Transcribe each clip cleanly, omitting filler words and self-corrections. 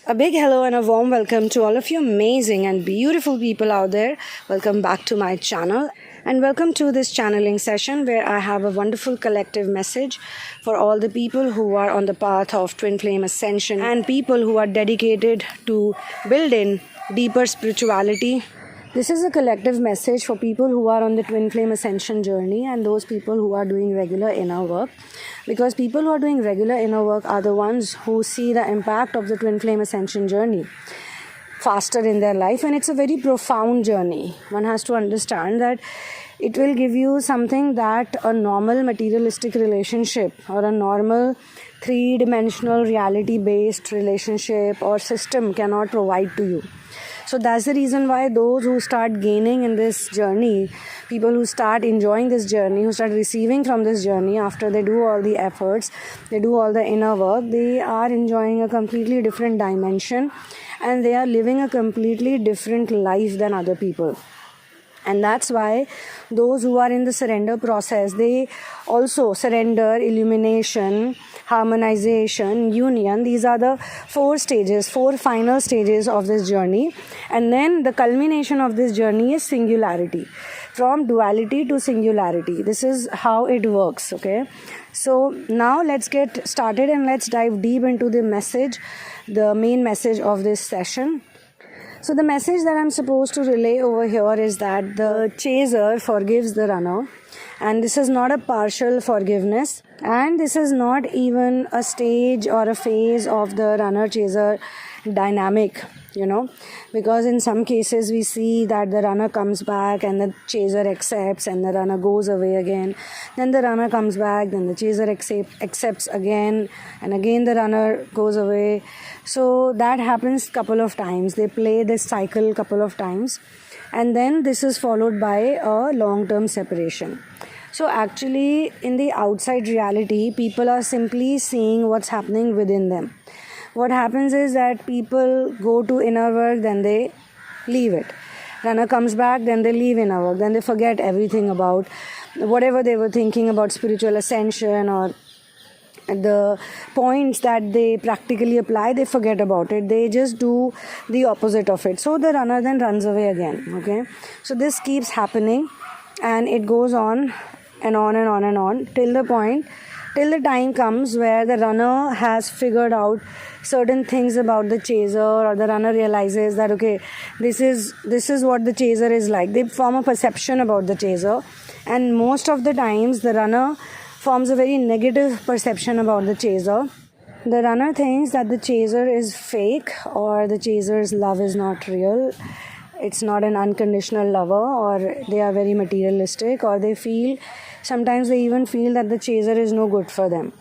A big hello and a warm welcome to all of you amazing and beautiful people out there. Welcome back to my channel and welcome to this channeling session where I have a wonderful collective message for all the people who are on the path of twin flame ascension and people who are dedicated to building deeper spirituality. This is a collective message for people who are on the twin flame ascension journey and those people who are doing regular inner work. Because people who are doing regular inner work are the ones who see the impact of the twin flame ascension journey faster in their life, and it's a very profound journey. One has to understand that it will give you something that a normal materialistic relationship or a normal three-dimensional reality-based relationship or system cannot provide to you. So that's the reason why those who start gaining in this journey, people who start enjoying this journey, who start receiving from this journey after they do all the efforts, they do all the inner work, they are enjoying a completely different dimension and they are living a completely different life than other people. And that's why those who are in the surrender process, they also surrender, illumination, harmonization, union. These are the four final stages of this journey. And then the culmination of this journey is singularity. From duality to singularity. This is how it works, okay? So now let's get started and let's dive deep into the message, the main message of this session. So the message that I'm supposed to relay over here is that the chaser forgives the runner, and this is not a partial forgiveness, and this is not even a stage or a phase of the runner-chaser dynamic, because in some cases we see that the runner comes back and the chaser accepts and the runner goes away again, then the runner comes back, then the chaser accepts again, and again the runner goes away. So that happens couple of times. They play this cycle couple of times, and then this is followed by a long-term separation. So actually in the outside reality, people are simply seeing what's happening within them. What happens is that people go to inner work, then they leave it. Runner comes back, then they leave inner work, then they forget everything about whatever they were thinking about spiritual ascension or the points that they practically apply, they forget about it. They just do the opposite of it. So the runner then runs away again, okay? So this keeps happening and it goes on and on and on and on till the time comes where the runner has figured out certain things about the chaser, or the runner realizes that, okay, this is what the chaser is like. They form a perception about the chaser, and most of the times the runner forms a very negative perception about the chaser. The runner thinks that the chaser is fake, or the chaser's love is not real. It's not an unconditional lover, or they are very materialistic, or sometimes they even feel that the chaser is no good for them.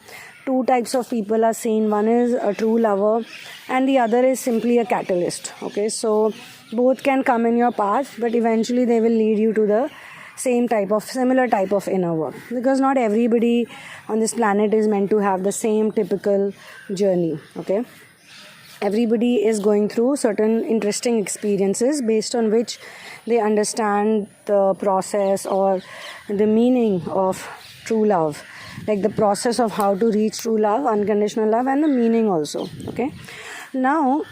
Two types of people are seen. One is a true lover and the other is simply a catalyst. Okay, so both can come in your path, but eventually they will lead you to the similar type of inner work, because not everybody on this planet is meant to have the same typical journey. Okay, everybody is going through certain interesting experiences based on which they understand the process or the meaning of true love, like the process of how to reach true love, unconditional love, and the meaning also. Okay, now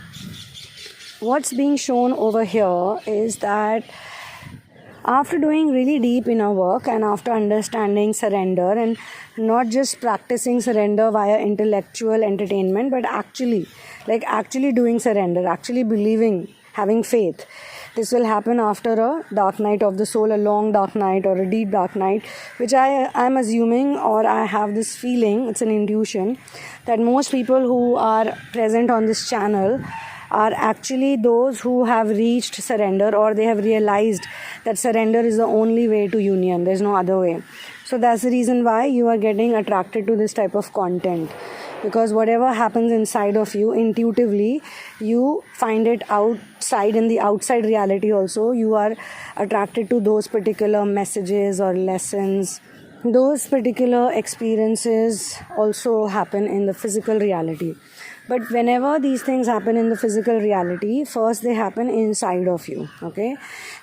what's being shown over here is that after doing really deep inner work and after understanding surrender, and not just practicing surrender via intellectual entertainment, but actually doing surrender, actually believing, having faith. This will happen after a dark night of the soul, a long dark night or a deep dark night, which I'm assuming, or I have this feeling, it's an intuition, that most people who are present on this channel are actually those who have reached surrender, or they have realized that surrender is the only way to union. There's no other way. So that's the reason why you are getting attracted to this type of content, because whatever happens inside of you, intuitively you find it outside, in the outside reality also. You are attracted to those particular messages or lessons. Those particular experiences also happen in the physical reality. But whenever these things happen in the physical reality, first they happen inside of you, okay?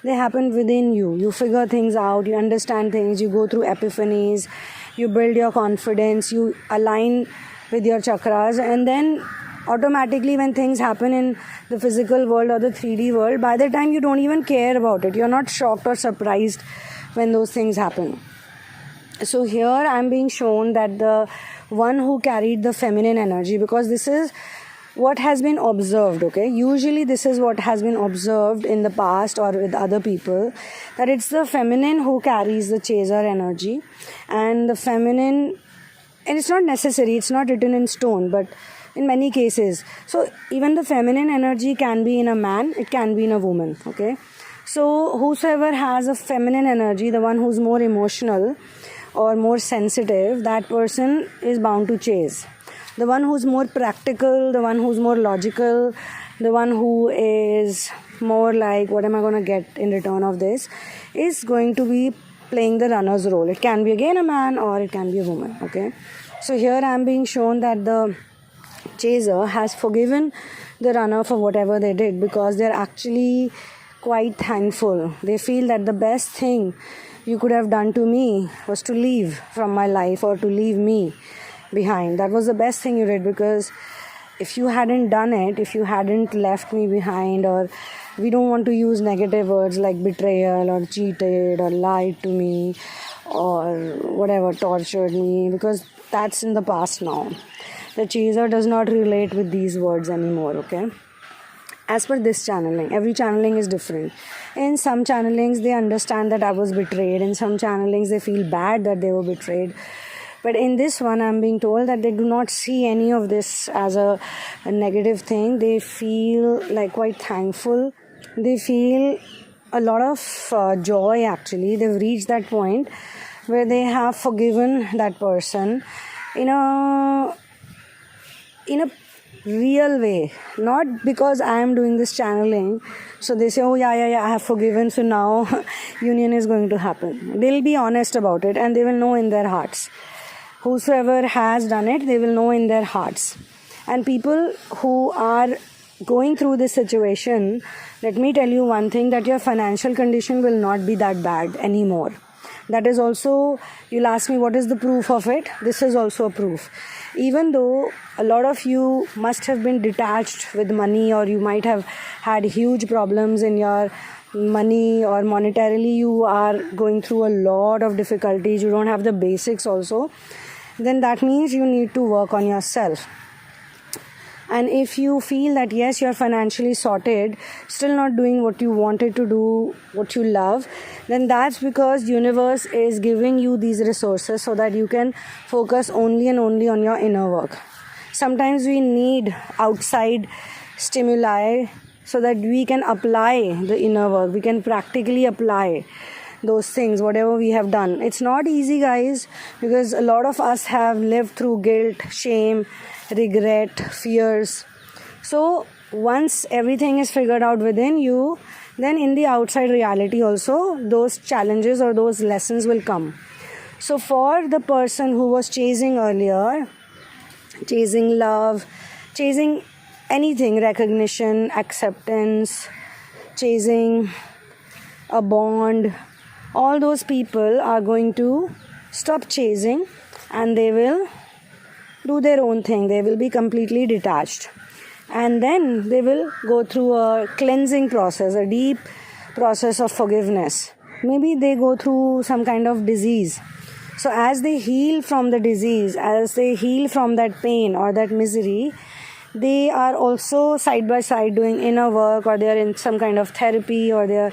They happen within you. You figure things out, you understand things, you go through epiphanies, you build your confidence, you align with your chakras, and then automatically when things happen in the physical world or the 3D world, by the time you don't even care about it, you're not shocked or surprised when those things happen. So here I'm being shown that the one who carried the feminine energy, because this is what has been observed, okay? Usually this is what has been observed in the past or with other people, that it's the feminine who carries the chaser energy, and the feminine, and it's not necessary, it's not written in stone, but in many cases. So even the feminine energy can be in a man, it can be in a woman, okay? So whosoever has a feminine energy, the one who's more emotional or more sensitive, that person is bound to chase. The one who's more practical, the one who's more logical, the one who is more like, what am I going to get in return of this, is going to be playing the runner's role. It can be again a man or it can be a woman, okay? So here I am being shown that the chaser has forgiven the runner for whatever they did, because they're actually quite thankful. They feel that the best thing you could have done to me was to leave from my life or to leave me behind. That was the best thing you did, because if you hadn't done it, if you hadn't left me behind, or we don't want to use negative words like betrayal or cheated or lied to me or whatever, tortured me, because that's in the past now. The chaser does not relate with these words anymore, okay? As per this channeling, every channeling is different. In some channelings, they understand that I was betrayed. In some channelings, they feel bad that they were betrayed. But in this one, I'm being told that they do not see any of this as a negative thing. They feel like quite thankful. They feel a lot of joy, actually. They've reached that point where they have forgiven that person in a real way, not because I am doing this channeling. So they say, oh yeah, I have forgiven, so now union is going to happen. They'll be honest about it and they will know in their hearts. Whosoever has done it, they will know in their hearts. And people who are going through this situation, let me tell you one thing, that your financial condition will not be that bad anymore. That is also, you'll ask me what is the proof of it? This is also a proof. Even though a lot of you must have been detached with money, or you might have had huge problems in your money, or monetarily you are going through a lot of difficulties, you don't have the basics also, then that means you need to work on yourself. And if you feel that yes, you're financially sorted, still not doing what you wanted to do, what you love, then that's because universe is giving you these resources so that you can focus only and only on your inner work. Sometimes we need outside stimuli so that we can apply the inner work. We can practically apply those things, whatever we have done. It's not easy, guys, because a lot of us have lived through guilt, shame, regret, fears. So once everything is figured out within you, then in the outside reality also, those challenges or those lessons will come. So for the person who was chasing earlier, chasing love, chasing anything, recognition, acceptance, chasing a bond, all those people are going to stop chasing and they will do their own thing. They will be completely detached. And then they will go through a cleansing process, a deep process of forgiveness. Maybe they go through some kind of disease. So as they heal from the disease, as they heal from that pain or that misery, they are also side by side doing inner work, or they are in some kind of therapy, or they are,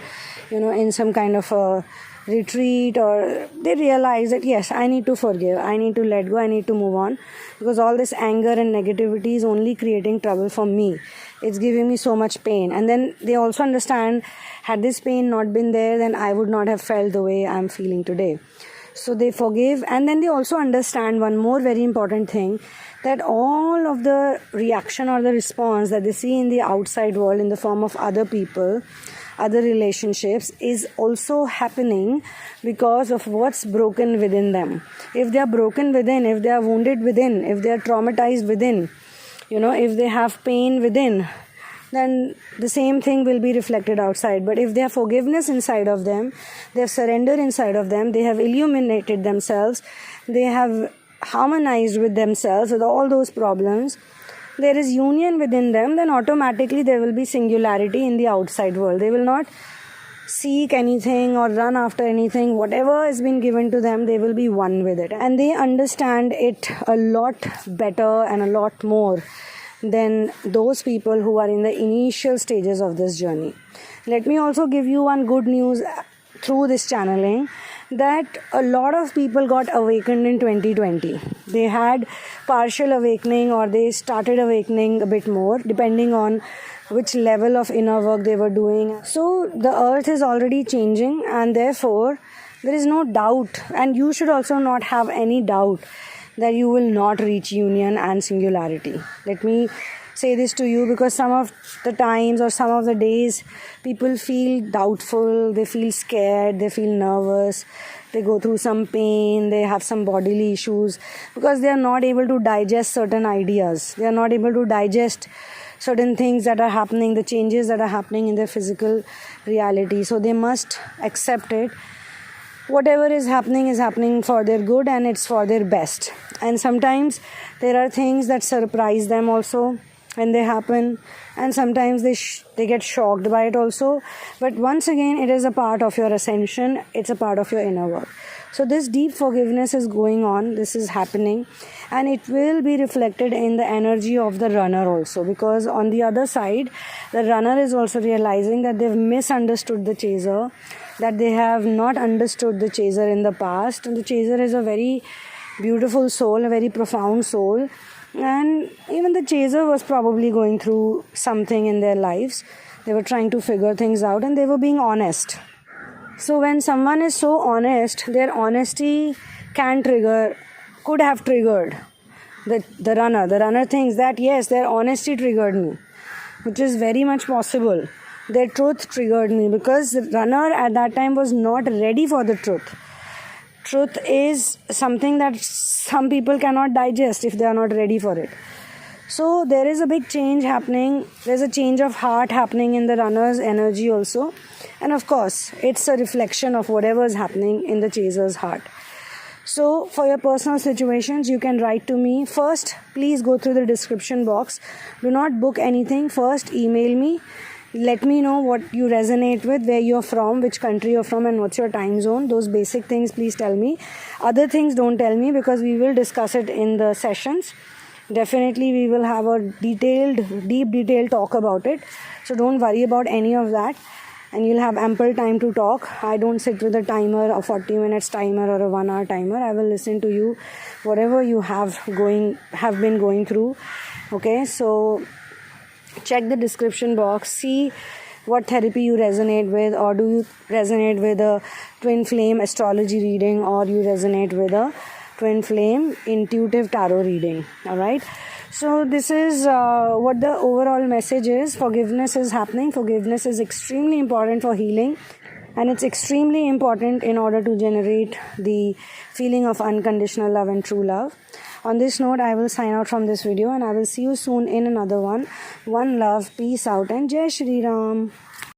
in some kind of a retreat, or they realize that yes, I need to forgive, I need to let go, I need to move on, because all this anger and negativity is only creating trouble for me. It's giving me so much pain. And then they also understand, had this pain not been there, then I would not have felt the way I'm feeling today. So they forgive, and then they also understand one more very important thing, that all of the reaction or the response that they see in the outside world in the form of other people, other relationships, is also happening because of what's broken within them. If they are broken within, if they are wounded within, if they are traumatized within, if they have pain within, then the same thing will be reflected outside. But if they have forgiveness inside of them, they have surrender inside of them, they have illuminated themselves, they have harmonized with themselves, with all those problems, there is union within them, then automatically there will be singularity in the outside world. They will not seek anything or run after anything. Whatever has been given to them, they will be one with it, and they understand it a lot better and a lot more than those people who are in the initial stages of this journey. Let me also give you one good news through this channeling, that a lot of people got awakened in 2020. They had partial awakening, or they started awakening a bit more depending on which level of inner work they were doing. So the earth is already changing, and therefore there is no doubt, and you should also not have any doubt, that you will not reach union and singularity. Let me say this to you, because some of the times or some of the days people feel doubtful, they feel scared, they feel nervous, they go through some pain, they have some bodily issues, because they are not able to digest certain ideas, they are not able to digest certain things that are happening, the changes that are happening in their physical reality. So they must accept it. Whatever is happening for their good, and it's for their best. And sometimes there are things that surprise them also when they happen, and sometimes they get shocked by it also. But once again, it is a part of your ascension, it's a part of your inner work. So this deep forgiveness is going on, this is happening, and it will be reflected in the energy of the runner also, because on the other side, the runner is also realizing that they've misunderstood the chaser, that they have not understood the chaser in the past. And the chaser is a very beautiful soul, a very profound soul, and even the chaser was probably going through something in their lives. They were trying to figure things out, and they were being honest. So when someone is so honest, their honesty could have triggered the runner. The runner thinks that yes, their honesty triggered me, which is very much possible. Their truth triggered me, because the runner at that time was not ready for the truth. Truth is something that some people cannot digest if they are not ready for it. So there is a big change happening. There's a change of heart happening in the runner's energy also. And of course, it's a reflection of whatever is happening in the chaser's heart. So for your personal situations, you can write to me. First, please go through the description box. Do not book anything. First, email me. Let me know what you resonate with, where you're from, which country you're from, and what's your time zone. Those basic things, please tell me. Other things, don't tell me, because we will discuss it in the sessions. Definitely, we will have a deep detailed talk about it. So don't worry about any of that. And you'll have ample time to talk. I don't sit with a timer, a 40 minutes timer or a 1 hour timer. I will listen to you, whatever you have been going through. Okay, so check the description box, see what therapy you resonate with, or do you resonate with a Twinflame astrology reading, or you resonate with a Twinflame intuitive tarot reading. All right. So this is what the overall message is. Forgiveness is happening. Forgiveness is extremely important for healing, and it's extremely important in order to generate the feeling of unconditional love and true love. On this note, I will sign out from this video, and I will see you soon in another one. One love, peace out, and Jai Shri Ram.